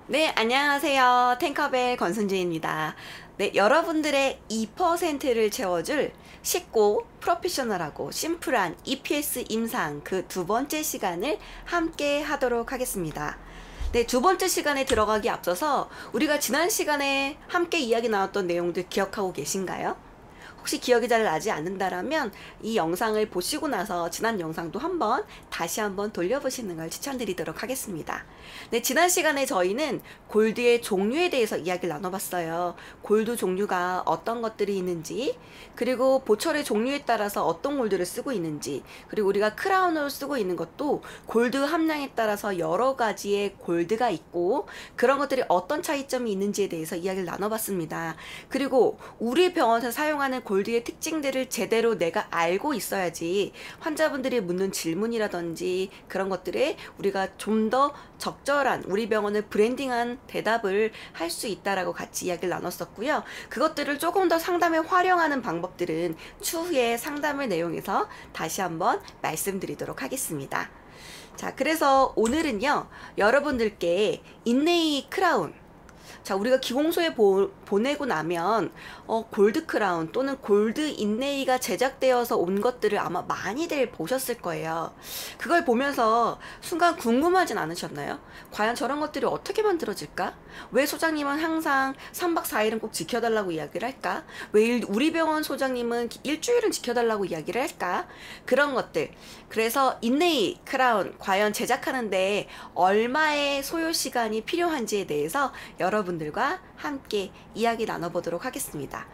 네, 안녕하세요. 탱커벨 권순지입니다. 네, 여러분들의 2%를 채워줄 쉽고 프로페셔널하고 심플한 EPS 임상 그 두 번째 시간을 함께 하도록 하겠습니다. 네, 두 번째 시간에 들어가기 앞서서 우리가 지난 시간에 함께 이야기 나눴던 내용들 기억하고 계신가요? 혹시 기억이 잘 나지 않는다라면 이 영상을 보시고 나서 지난 영상도 다시 한번 돌려보시는 걸 추천드리도록 하겠습니다. 네, 지난 시간에 저희는 골드의 종류에 대해서 이야기를 나눠봤어요. 골드 종류가 어떤 것들이 있는지, 그리고 보철의 종류에 따라서 어떤 골드를 쓰고 있는지, 그리고 우리가 크라운으로 쓰고 있는 것도 골드 함량에 따라서 여러 가지의 골드가 있고 그런 것들이 어떤 차이점이 있는지에 대해서 이야기를 나눠봤습니다. 그리고 우리 병원에서 사용하는 골드의 특징들을 제대로 내가 알고 있어야지 환자분들이 묻는 질문이라든지 그런 것들에 우리가 좀 더 적절한 우리 병원을 브랜딩한 대답을 할 수 있다라고 같이 이야기를 나눴었고요. 그것들을 조금 더 상담에 활용하는 방법들은 추후에 상담의 내용에서 다시 한번 말씀드리도록 하겠습니다. 자, 그래서 오늘은요, 여러분들께 인네이 크라운, 자, 우리가 기공소에 보내고 나면 골드 크라운 또는 골드 인네이가 제작되어서 온 것들을 아마 많이들 보셨을 거예요. 그걸 보면서 순간 궁금하진 않으셨나요? 과연 저런 것들이 어떻게 만들어질까? 왜 소장님은 항상 3박 4일은 꼭 지켜달라고 이야기를 할까? 왜 우리 병원 소장님은 일주일은 지켜달라고 이야기를 할까? 그런 것들. 그래서 인네이 크라운 과연 제작하는데 얼마의 소요 시간이 필요한지에 대해서 여러분들과 함께 이야기 나눠보도록 하겠습니다.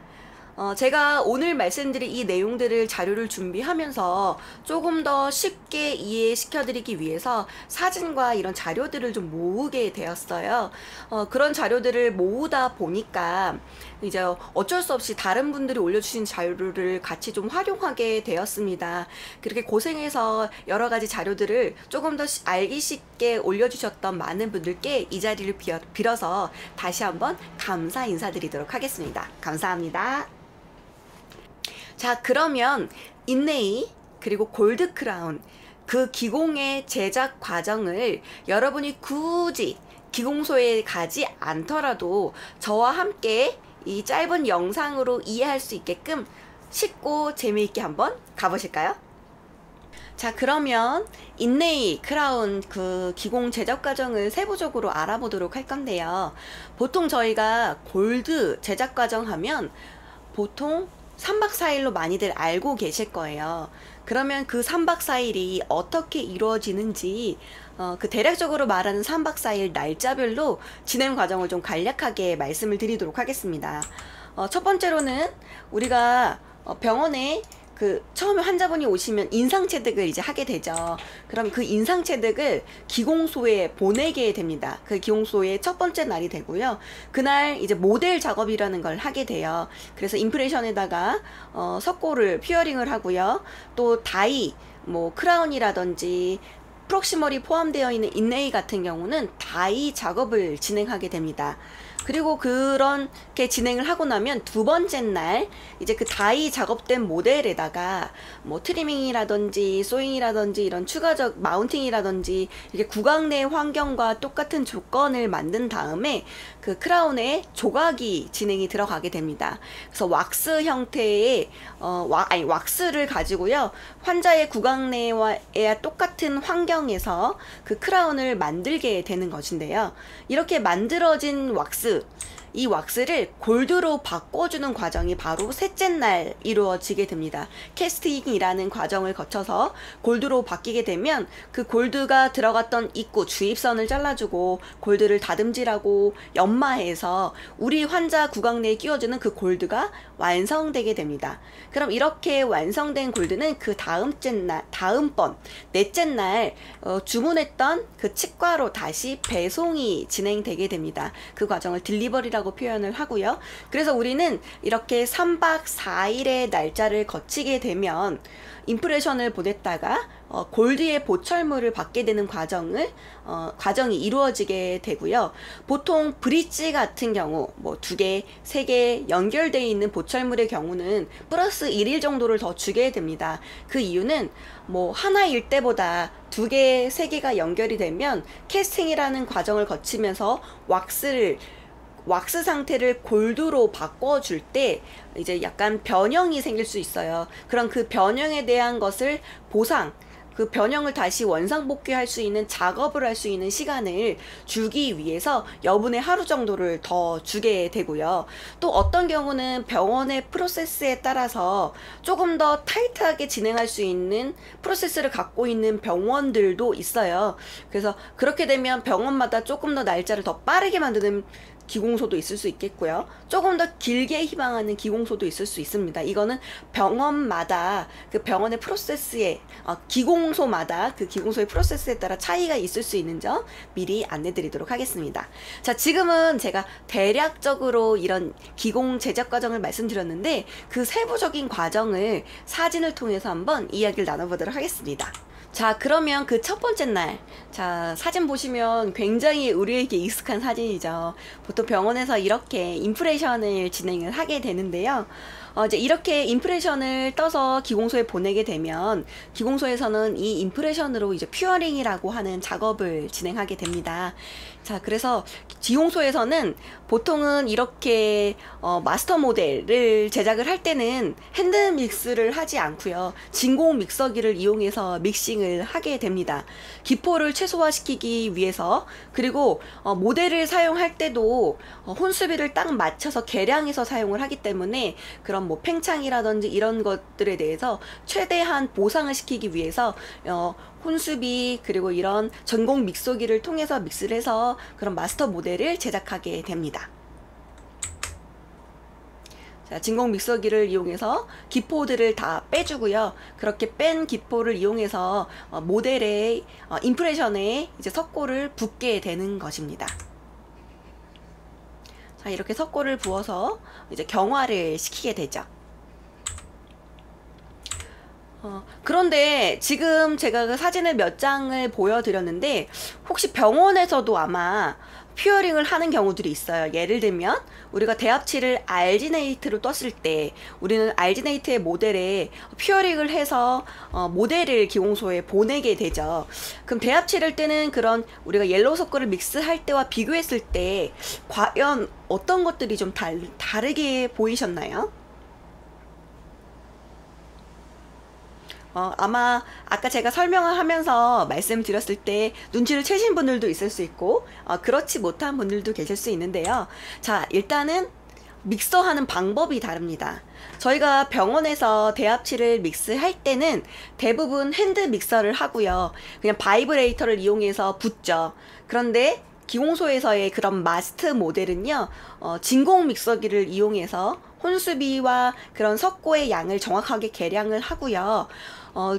제가 오늘 말씀드릴 이 내용들을 자료를 준비하면서 조금 더 쉽게 이해시켜드리기 위해서 사진과 이런 자료들을 좀 모으게 되었어요. 그런 자료들을 모으다 보니까 이제 어쩔 수 없이 다른 분들이 올려주신 자료를 같이 좀 활용하게 되었습니다. 그렇게 고생해서 여러 가지 자료들을 조금 더 알기 쉽게 올려주셨던 많은 분들께 이 자리를 빌어서 다시 한번 감사 인사드리도록 하겠습니다. 감사합니다. 자, 그러면 인네이 그리고 골드 크라운 그 기공의 제작 과정을 여러분이 굳이 기공소에 가지 않더라도 저와 함께 이 짧은 영상으로 이해할 수 있게끔 쉽고 재미있게 한번 가보실까요? 자, 그러면 인네이 크라운 그 기공 제작 과정을 세부적으로 알아보도록 할 건데요. 보통 저희가 골드 제작 과정 하면 보통 3박 4일로 많이들 알고 계실 거예요. 그러면 그 3박 4일이 어떻게 이루어지는지 그 대략적으로 말하는 3박 4일 날짜별로 진행 과정을 좀 간략하게 말씀을 드리도록 하겠습니다. 첫 번째로는 우리가 병원에 그 처음에 환자분이 오시면 인상체득을 이제 하게 되죠. 그럼 그 인상체득을 기공소에 보내게 됩니다. 그 기공소의 첫 번째 날이 되고요. 그날 이제 모델 작업이라는 걸 하게 돼요. 그래서 임프레션에다가 석고를 퓨어링을 하고요. 또 다이, 뭐 크라운이라든지 프록시멀이 포함되어 있는 인네이 같은 경우는 다이 작업을 진행하게 됩니다. 그리고 그렇게 진행을 하고 나면 두 번째 날 이제 그 다이 작업된 모델에다가 뭐 트리밍이라든지 소잉이라든지 이런 추가적 마운팅이라든지 이렇게 구강 내 환경과 똑같은 조건을 만든 다음에 그 크라운에 조각이 진행이 들어가게 됩니다. 그래서 왁스 형태의 왁스를 가지고요, 환자의 구강 내와 똑같은 환경에서 그 크라운을 만들게 되는 것인데요. 이렇게 만들어진 왁스, 이 왁스를 골드로 바꿔주는 과정이 바로 셋째 날 이루어지게 됩니다. 캐스팅이라는 과정을 거쳐서 골드로 바뀌게 되면 그 골드가 들어갔던 입구 주입선을 잘라주고 골드를 다듬질하고 연마해서 우리 환자 구강 내에 끼워주는 그 골드가 완성되게 됩니다. 그럼 이렇게 완성된 골드는 그 다음번 넷째 날 주문했던 그 치과로 다시 배송이 진행되게 됩니다. 그 과정을 딜리버리라고 임프레션이라고 표현을 하고요. 그래서 우리는 이렇게 3박 4일의 날짜를 거치게 되면 임프레션을 보냈다가 골드의 보철물을 받게 되는 과정이 이루어지게 되고요. 보통 브릿지 같은 경우 뭐 2개, 3개 연결되어 있는 보철물의 경우는 플러스 1일 정도를 더 주게 됩니다. 그 이유는 뭐 하나일 때보다 2개, 3개가 연결이 되면 캐스팅이라는 과정을 거치면서 왁스 상태를 골드로 바꿔줄 때 이제 약간 변형이 생길 수 있어요. 그럼 그 변형에 대한 것을 그 변형을 다시 원상복귀할 수 있는 작업을 할 수 있는 시간을 주기 위해서 여분의 하루 정도를 더 주게 되고요. 또 어떤 경우는 병원의 프로세스에 따라서 조금 더 타이트하게 진행할 수 있는 프로세스를 갖고 있는 병원들도 있어요. 그래서 그렇게 되면 병원마다 조금 더 날짜를 더 빠르게 만드는 기공소도 있을 수 있겠고요. 조금 더 길게 희망하는 기공소도 있을 수 있습니다. 이거는 병원마다 그 병원의 프로세스에 기공소마다 그 기공소의 프로세스에 따라 차이가 있을 수 있는 점 미리 안내 드리도록 하겠습니다. 자, 지금은 제가 대략적으로 이런 기공 제작 과정을 말씀드렸는데 그 세부적인 과정을 사진을 통해서 한번 이야기를 나눠보도록 하겠습니다. 자, 그러면 그 첫 번째 날, 자, 사진 보시면 굉장히 우리에게 익숙한 사진이죠. 보통 병원에서 이렇게 임프레션을 진행을 하게 되는데요. 이제 이렇게 임프레션을 떠서 기공소에 보내게 되면 기공소에서는 이 임프레션으로 이제 퓨어링이라고 하는 작업을 진행하게 됩니다. 자, 그래서 기공소에서는 보통은 이렇게 마스터 모델을 제작을 할 때는 핸드 믹스를 하지 않고요. 진공 믹서기를 이용해서 믹싱을 하게 됩니다. 기포를 최소화시키기 위해서, 그리고 모델을 사용할 때도 혼수비를 딱 맞춰서 계량해서 사용을 하기 때문에 그런 뭐 팽창이라든지 이런 것들에 대해서 최대한 보상을 시키기 위해서 혼수비 그리고 이런 전공 믹서기를 통해서 믹스를 해서 그런 마스터 모델을 제작하게 됩니다. 자, 진공 믹서기를 이용해서 기포들을 다 빼주고요. 그렇게 뺀 기포를 이용해서 모델의 임프레션에 이제 석고를 붓게 되는 것입니다. 자, 이렇게 석고를 부어서 이제 경화를 시키게 되죠. 그런데 지금 제가 그 사진을 몇 장을 보여드렸는데 혹시 병원에서도 아마 퓨어링을 하는 경우들이 있어요. 예를 들면 우리가 대합칠을 알지네이트로 떴을 때 우리는 알지네이트의 모델에 퓨어링을 해서 모델을 기공소에 보내게 되죠. 그럼 대합칠할 때는 그런 우리가 옐로우 석고를 믹스할 때와 비교했을 때 과연 어떤 것들이 좀 다르게 보이셨나요? 아마 아까 제가 설명을 하면서 말씀드렸을 때 눈치를 채신 분들도 있을 수 있고 그렇지 못한 분들도 계실 수 있는데요. 자, 일단은 믹서하는 방법이 다릅니다. 저희가 병원에서 대합칠을 믹스할 때는 대부분 핸드 믹서를 하고요. 그냥 바이브레이터를 이용해서 붓죠. 그런데 기공소에서의 그런 마스트 모델은요, 진공 믹서기를 이용해서 혼수비와 그런 석고의 양을 정확하게 계량을 하고요.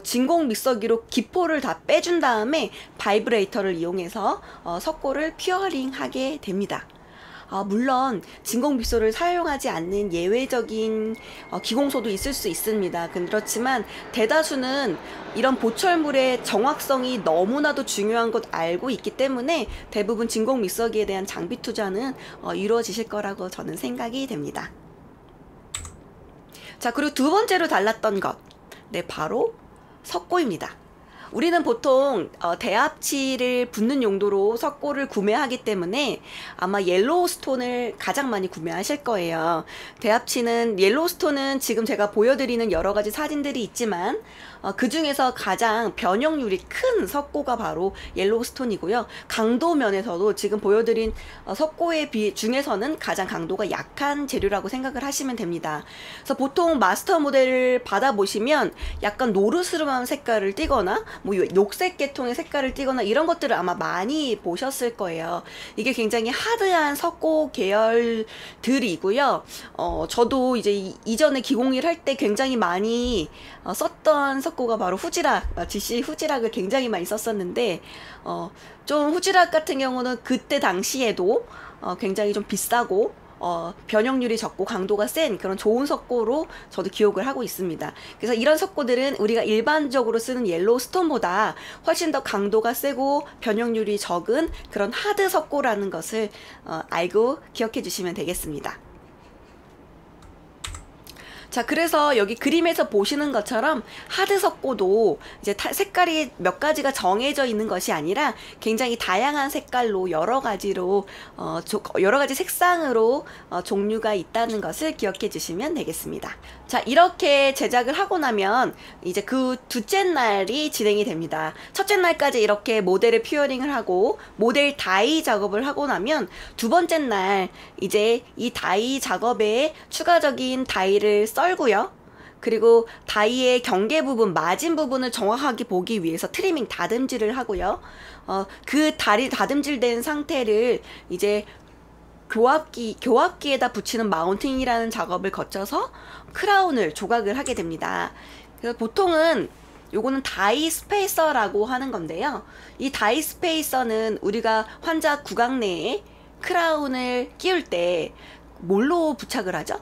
진공 믹서기로 기포를 다 빼준 다음에 바이브레이터를 이용해서 석고를 퓨어링 하게 됩니다. 물론 진공 믹서를 사용하지 않는 예외적인 기공소도 있을 수 있습니다. 그렇지만 대다수는 이런 보철물의 정확성이 너무나도 중요한 것 알고 있기 때문에 대부분 진공 믹서기에 대한 장비 투자는 이루어지실 거라고 저는 생각이 됩니다. 자, 그리고 두 번째로 달랐던 것, 네, 바로 석고입니다. 우리는 보통 대합칠을 붓는 용도로 석고를 구매하기 때문에 아마 옐로우 스톤을 가장 많이 구매하실 거예요. 대합칠은 옐로우 스톤은 지금 제가 보여드리는 여러 가지 사진들이 있지만 그 중에서 가장 변형률이 큰 석고가 바로 옐로우 스톤이고요. 강도 면에서도 지금 보여드린 석고의 중에서는 가장 강도가 약한 재료라고 생각을 하시면 됩니다. 그래서 보통 마스터 모델을 받아보시면 약간 노르스름한 색깔을 띠거나 뭐 녹색 계통의 색깔을 띠거나 이런 것들을 아마 많이 보셨을 거예요. 이게 굉장히 하드한 석고 계열들이고요. 저도 이제 이전에 기공일 할 때 굉장히 많이 썼던 석고가 바로 후지락, GC 후지락을 굉장히 많이 썼었는데 좀 후지락 같은 경우는 그때 당시에도 굉장히 좀 비싸고 변형률이 적고 강도가 센 그런 좋은 석고로 저도 기억을 하고 있습니다. 그래서 이런 석고들은 우리가 일반적으로 쓰는 옐로우 스톤보다 훨씬 더 강도가 세고 변형률이 적은 그런 하드 석고라는 것을 알고 기억해 주시면 되겠습니다. 자, 그래서 여기 그림에서 보시는 것처럼 하드 석고도 이제 색깔이 몇 가지가 정해져 있는 것이 아니라 굉장히 다양한 색깔로 여러 가지로 여러 가지 색상으로 종류가 있다는 것을 기억해 주시면 되겠습니다. 자, 이렇게 제작을 하고 나면 이제 그 둘째 날이 진행이 됩니다. 첫째 날까지 이렇게 모델을 퓨어링을 하고 모델 다이 작업을 하고 나면 두 번째 날 이제 이 다이 작업에 추가적인 다이를 썰고요. 그리고 다이의 경계 부분, 마진 부분을 정확하게 보기 위해서 트리밍 다듬질을 하고요. 그 다리 다듬질된 상태를 이제 교합기에다 붙이는 마운팅이라는 작업을 거쳐서 크라운을 조각을 하게 됩니다. 그래서 보통은 요거는 다이 스페이서라고 하는 건데요. 이 다이 스페이서는 우리가 환자 구강 내에 크라운을 끼울 때 뭘로 부착을 하죠?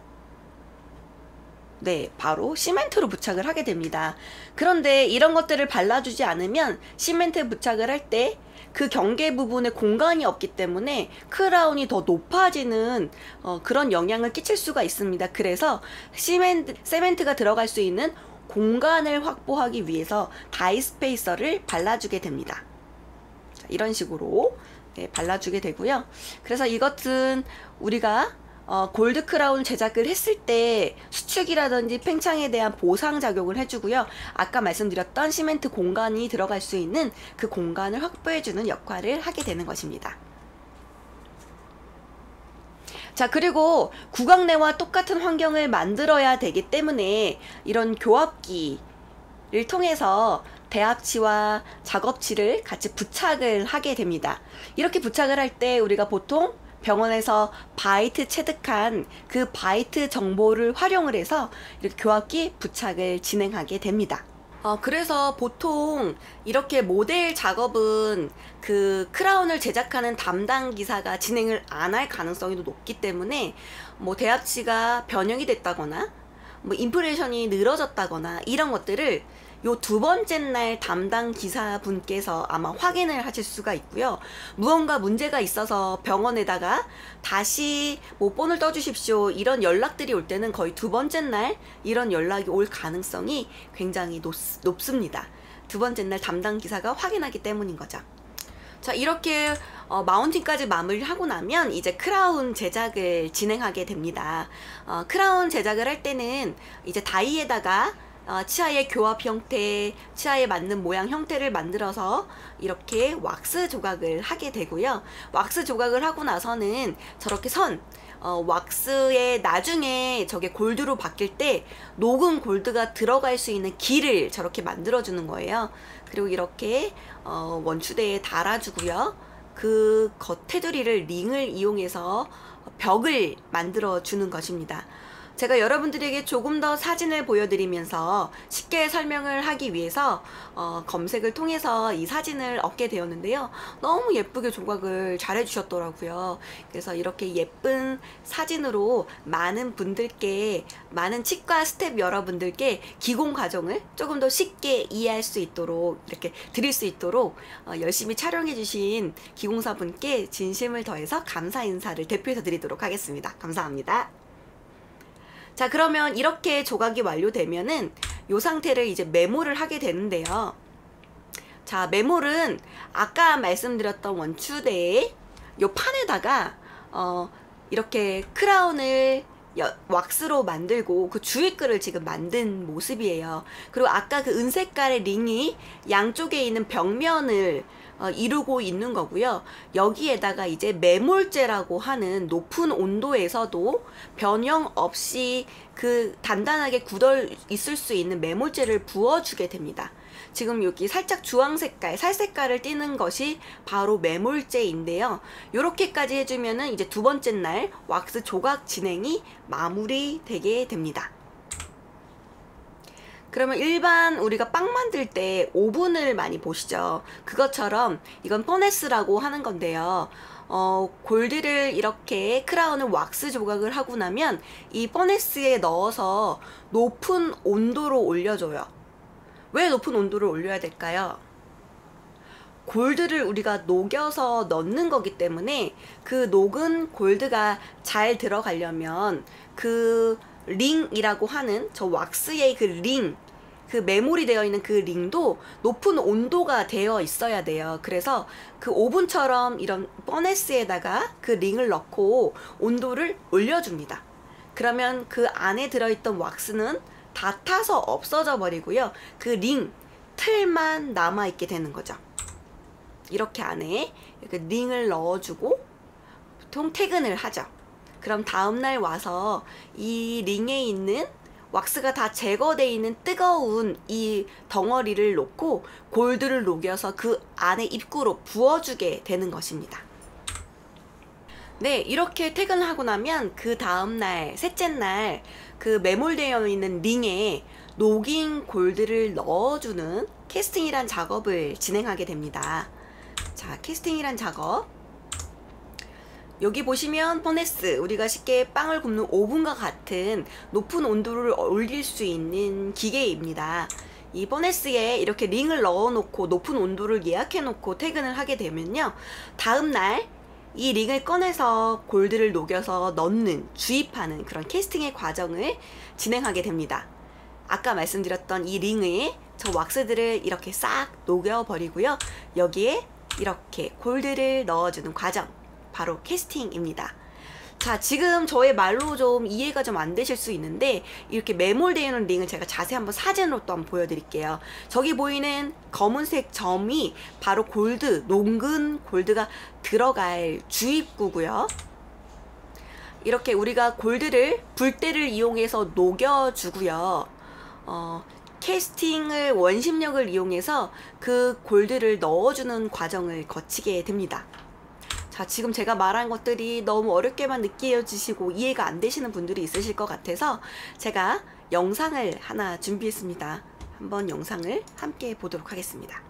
네, 바로 시멘트로 부착을 하게 됩니다. 그런데 이런 것들을 발라주지 않으면 시멘트 부착을 할 때 그 경계 부분에 공간이 없기 때문에 크라운이 더 높아지는 그런 영향을 끼칠 수가 있습니다. 그래서 세멘트가 들어갈 수 있는 공간을 확보하기 위해서 다이 스페이서를 발라주게 됩니다. 자, 이런 식으로 발라주게 되고요. 그래서 이것은 우리가 골드 크라운 제작을 했을 때 수축이라든지 팽창에 대한 보상 작용을 해주고요. 아까 말씀드렸던 시멘트 공간이 들어갈 수 있는 그 공간을 확보해주는 역할을 하게 되는 것입니다. 자, 그리고 구강내와 똑같은 환경을 만들어야 되기 때문에 이런 교합기를 통해서 대합치와 작업치를 같이 부착을 하게 됩니다. 이렇게 부착을 할 때 우리가 보통 병원에서 바이트 체득한 그 바이트 정보를 활용을 해서 이렇게 교합기 부착을 진행하게 됩니다. 그래서 보통 이렇게 모델 작업은 그 크라운을 제작하는 담당 기사가 진행을 안 할 가능성이 높기 때문에 뭐 대합치가 변형이 됐다거나 뭐 인프레션이 늘어졌다거나 이런 것들을 요 두 번째 날 담당 기사분께서 아마 확인을 하실 수가 있고요. 무언가 문제가 있어서 병원에다가 다시 뭐 본을 떠주십시오 이런 연락들이 올 때는 거의 두 번째 날 이런 연락이 올 가능성이 굉장히 높습니다. 두 번째 날 담당 기사가 확인하기 때문인 거죠. 자, 이렇게 마운팅까지 마무리하고 나면 이제 크라운 제작을 진행하게 됩니다. 크라운 제작을 할 때는 이제 다이에다가 치아의 교합 형태, 치아에 맞는 모양 형태를 만들어서 이렇게 왁스 조각을 하게 되고요. 왁스 조각을 하고 나서는 저렇게 왁스에 나중에 저게 골드로 바뀔 때 녹은 골드가 들어갈 수 있는 길을 저렇게 만들어주는 거예요. 그리고 이렇게 원추대에 달아주고요. 그 겉테두리를 링을 이용해서 벽을 만들어 주는 것입니다. 제가 여러분들에게 조금 더 사진을 보여드리면서 쉽게 설명을 하기 위해서 검색을 통해서 이 사진을 얻게 되었는데요. 너무 예쁘게 조각을 잘 해주셨더라고요. 그래서 이렇게 예쁜 사진으로 많은 분들께, 많은 치과 스텝 여러분들께 기공 과정을 조금 더 쉽게 이해할 수 있도록 이렇게 드릴 수 있도록 열심히 촬영해 주신 기공사분께 진심을 더해서 감사 인사를 대표해서 드리도록 하겠습니다. 감사합니다. 자, 그러면 이렇게 조각이 완료되면은 이 상태를 이제 메모를 하게 되는데요. 자, 메모는 아까 말씀드렸던 원추대에 이 판에다가 이렇게 크라운을 왁스로 만들고 그 주위끌을 지금 만든 모습이에요. 그리고 아까 그 은색깔의 링이 양쪽에 있는 벽면을 이루고 있는 거고요. 여기에다가 이제 매몰제라고 하는 높은 온도에서도 변형 없이 그 단단하게 굳어 있을 수 있는 매몰제를 부어주게 됩니다. 지금 여기 살짝 주황색깔, 살색깔을 띠는 것이 바로 매몰제인데요. 요렇게까지 해주면은 이제 두 번째 날 왁스 조각 진행이 마무리되게 됩니다. 그러면 일반 우리가 빵 만들 때 오븐을 많이 보시죠. 그것처럼 이건 퍼네스라고 하는 건데요. 골드를 이렇게 크라운을 왁스 조각을 하고 나면 이 퍼네스에 넣어서 높은 온도로 올려줘요. 왜 높은 온도를 올려야 될까요? 골드를 우리가 녹여서 넣는 거기 때문에 그 녹은 골드가 잘 들어가려면 그 링이라고 하는 저 왁스의 그 링, 그 메모리 되어 있는 그 링도 높은 온도가 되어 있어야 돼요. 그래서 그 오븐처럼 이런 퍼네스에다가 그 링을 넣고 온도를 올려줍니다. 그러면 그 안에 들어있던 왁스는 다 타서 없어져 버리고요. 그 링, 틀만 남아있게 되는 거죠. 이렇게 안에 이렇게 링을 넣어주고 보통 퇴근을 하죠. 그럼 다음날 와서 이 링에 있는 왁스가 다 제거되어 있는 뜨거운 이 덩어리를 놓고 골드를 녹여서 그 안에 입구로 부어주게 되는 것입니다. 네, 이렇게 퇴근하고 나면 그 다음날, 셋째 날 그 매몰되어 있는 링에 녹인 골드를 넣어주는 캐스팅이란 작업을 진행하게 됩니다. 자, 캐스팅이란 작업. 여기 보시면 퍼네스, 우리가 쉽게 빵을 굽는 오븐과 같은 높은 온도를 올릴 수 있는 기계입니다. 이 퍼네스에 이렇게 링을 넣어 놓고 높은 온도를 예약해 놓고 퇴근을 하게 되면요, 다음날 이 링을 꺼내서 골드를 녹여서 넣는, 주입하는 그런 캐스팅의 과정을 진행하게 됩니다. 아까 말씀드렸던 이 링에 저 왁스들을 이렇게 싹 녹여 버리고요, 여기에 이렇게 골드를 넣어주는 과정, 바로 캐스팅입니다. 자, 지금 저의 말로 좀 이해가 좀 안 되실 수 있는데 이렇게 매몰되어 있는 링을 제가 자세히 한번 사진으로 또 한번 보여드릴게요. 저기 보이는 검은색 점이 바로 골드, 녹은 골드가 들어갈 주입구고요. 이렇게 우리가 골드를 불대를 이용해서 녹여주고요. 캐스팅을 원심력을 이용해서 그 골드를 넣어주는 과정을 거치게 됩니다. 자, 지금 제가 말한 것들이 너무 어렵게만 느껴지시고 이해가 안 되시는 분들이 있으실 것 같아서 제가 영상을 하나 준비했습니다. 한번 영상을 함께 보도록 하겠습니다.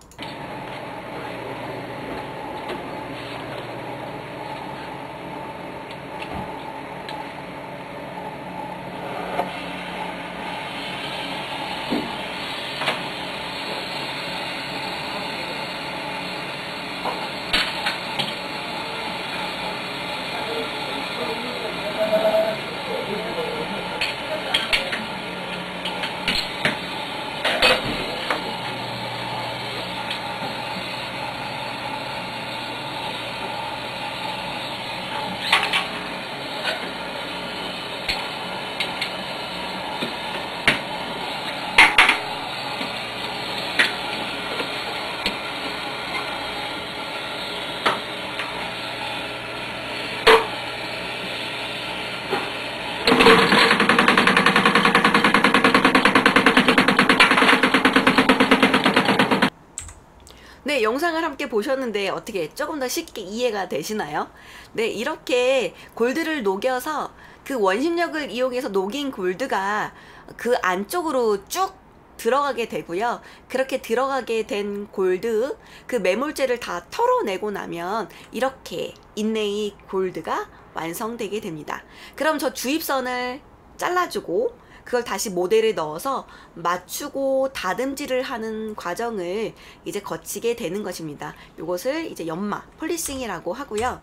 네, 영상을 함께 보셨는데 어떻게 조금 더 쉽게 이해가 되시나요? 네, 이렇게 골드를 녹여서 그 원심력을 이용해서 녹인 골드가 그 안쪽으로 쭉 들어가게 되고요. 그렇게 들어가게 된 골드, 그 매몰제를 다 털어내고 나면 이렇게 인레이 골드가 완성되게 됩니다. 그럼 저 주입선을 잘라주고 그걸 다시 모델에 넣어서 맞추고 다듬질을 하는 과정을 이제 거치게 되는 것입니다. 이것을 이제 연마, 폴리싱이라고 하고요.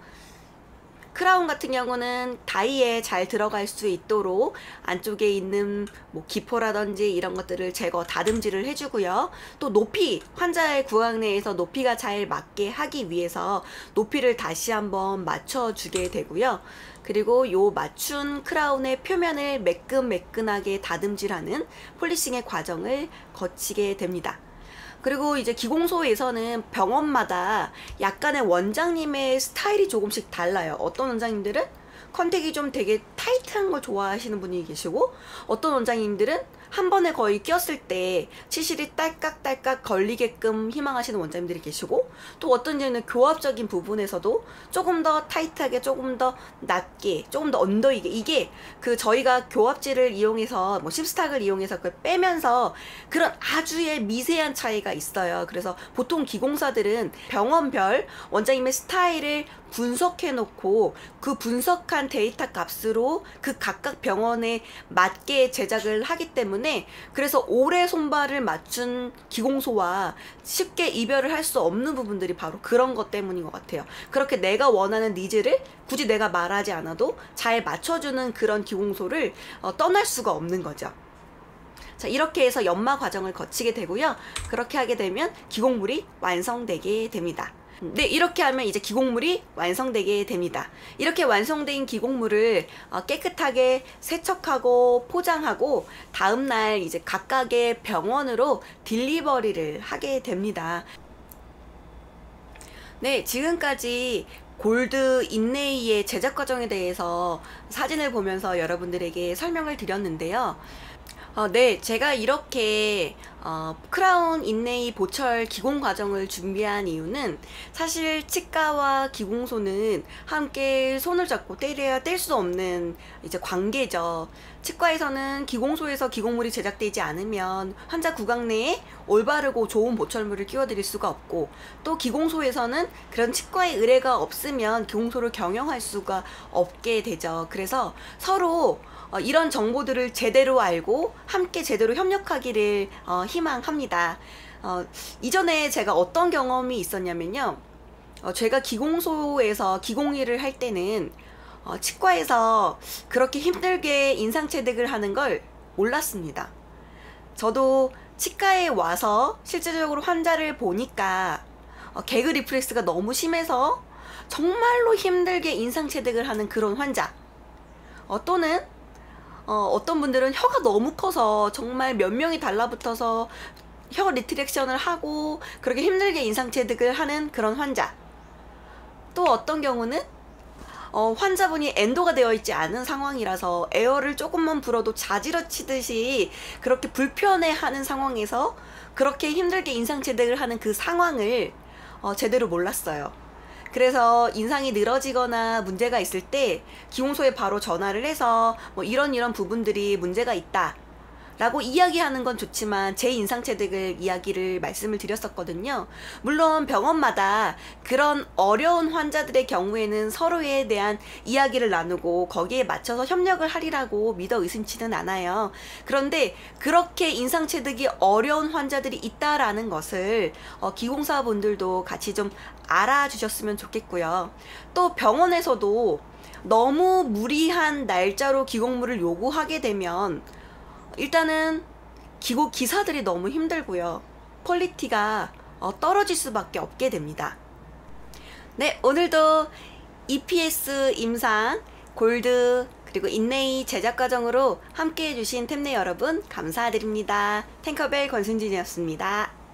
크라운 같은 경우는 다이에 잘 들어갈 수 있도록 안쪽에 있는 뭐 기포라든지 이런 것들을 제거, 다듬질을 해주고요. 또 높이, 환자의 구강 내에서 높이가 잘 맞게 하기 위해서 높이를 다시 한번 맞춰주게 되고요. 그리고 요 맞춘 크라운의 표면을 매끈매끈하게 다듬질하는 폴리싱의 과정을 거치게 됩니다. 그리고 이제 기공소에서는 병원마다 약간의 원장님의 스타일이 조금씩 달라요. 어떤 원장님들은 컨택이 좀 되게 타이트한 걸 좋아하시는 분이 계시고, 어떤 원장님들은 한 번에 거의 꼈을 때 치실이 딸깍딸깍 걸리게끔 희망하시는 원장님들이 계시고, 또 어떤 경우는 교합적인 부분에서도 조금 더 타이트하게, 조금 더 낮게, 조금 더 언더이게, 이게 그 저희가 교합질을 이용해서 뭐 십스탁을 이용해서 그걸 빼면서 그런 아주의 미세한 차이가 있어요. 그래서 보통 기공사들은 병원별 원장님의 스타일을 분석해 놓고 그 분석한 데이터 값으로 그 각각 병원에 맞게 제작을 하기 때문에, 그래서 오래 손발을 맞춘 기공소와 쉽게 이별을 할 수 없는 부분들이 바로 그런 것 때문인 것 같아요. 그렇게 내가 원하는 니즈를 굳이 내가 말하지 않아도 잘 맞춰주는 그런 기공소를 떠날 수가 없는 거죠. 자, 이렇게 해서 연마 과정을 거치게 되고요. 그렇게 하게 되면 기공물이 완성되게 됩니다. 네, 이렇게 하면 이제 기공물이 완성되게 됩니다. 이렇게 완성된 기공물을 깨끗하게 세척하고 포장하고 다음날 이제 각각의 병원으로 딜리버리를 하게 됩니다. 네, 지금까지 골드 인네이의 제작 과정에 대해서 사진을 보면서 여러분들에게 설명을 드렸는데요. 네, 제가 이렇게 크라운 인네이 보철 기공 과정을 준비한 이유는, 사실 치과와 기공소는 함께 손을 잡고 때려야 뗄 수 없는 이제 관계죠. 치과에서는 기공소에서 기공물이 제작되지 않으면 환자 구강 내에 올바르고 좋은 보철물을 끼워드릴 수가 없고, 또 기공소에서는 그런 치과의 의뢰가 없으면 기공소를 경영할 수가 없게 되죠. 그래서 서로 이런 정보들을 제대로 알고 함께 제대로 협력하기를 희망합니다. 이전에 제가 어떤 경험이 있었냐면요. 제가 기공소에서 기공일을 할 때는 치과에서 그렇게 힘들게 인상체득을 하는 걸 몰랐습니다. 저도 치과에 와서 실제적으로 환자를 보니까 개그 리플렉스가 너무 심해서 정말로 힘들게 인상체득을 하는 그런 환자, 또는 어떤 분들은 혀가 너무 커서 정말 몇 명이 달라붙어서 혀 리트렉션을 하고 그렇게 힘들게 인상체득을 하는 그런 환자, 또 어떤 경우는 환자분이 엔도가 되어 있지 않은 상황이라서 에어를 조금만 불어도 자지러 치듯이 그렇게 불편해하는 상황에서 그렇게 힘들게 인상체득을 하는 그 상황을 제대로 몰랐어요. 그래서 인상이 늘어지거나 문제가 있을 때 기공소에 바로 전화를 해서 뭐 이런 부분들이 문제가 있다 라고 이야기하는 건 좋지만, 제 인상체득을 이야기를 말씀을 드렸었거든요. 물론 병원마다 그런 어려운 환자들의 경우에는 서로에 대한 이야기를 나누고 거기에 맞춰서 협력을 하리라고 믿어 의심치는 않아요. 그런데 그렇게 인상체득이 어려운 환자들이 있다라는 것을 기공사분들도 같이 좀 알아주셨으면 좋겠고요. 또 병원에서도 너무 무리한 날짜로 기공물을 요구하게 되면 일단은 기사들이 너무 힘들고요. 퀄리티가 떨어질 수밖에 없게 됩니다. 네, 오늘도 EPS 임상, 골드, 그리고 인네이 제작 과정으로 함께 해주신 템네 여러분 감사드립니다. 탱커벨 권순진이었습니다.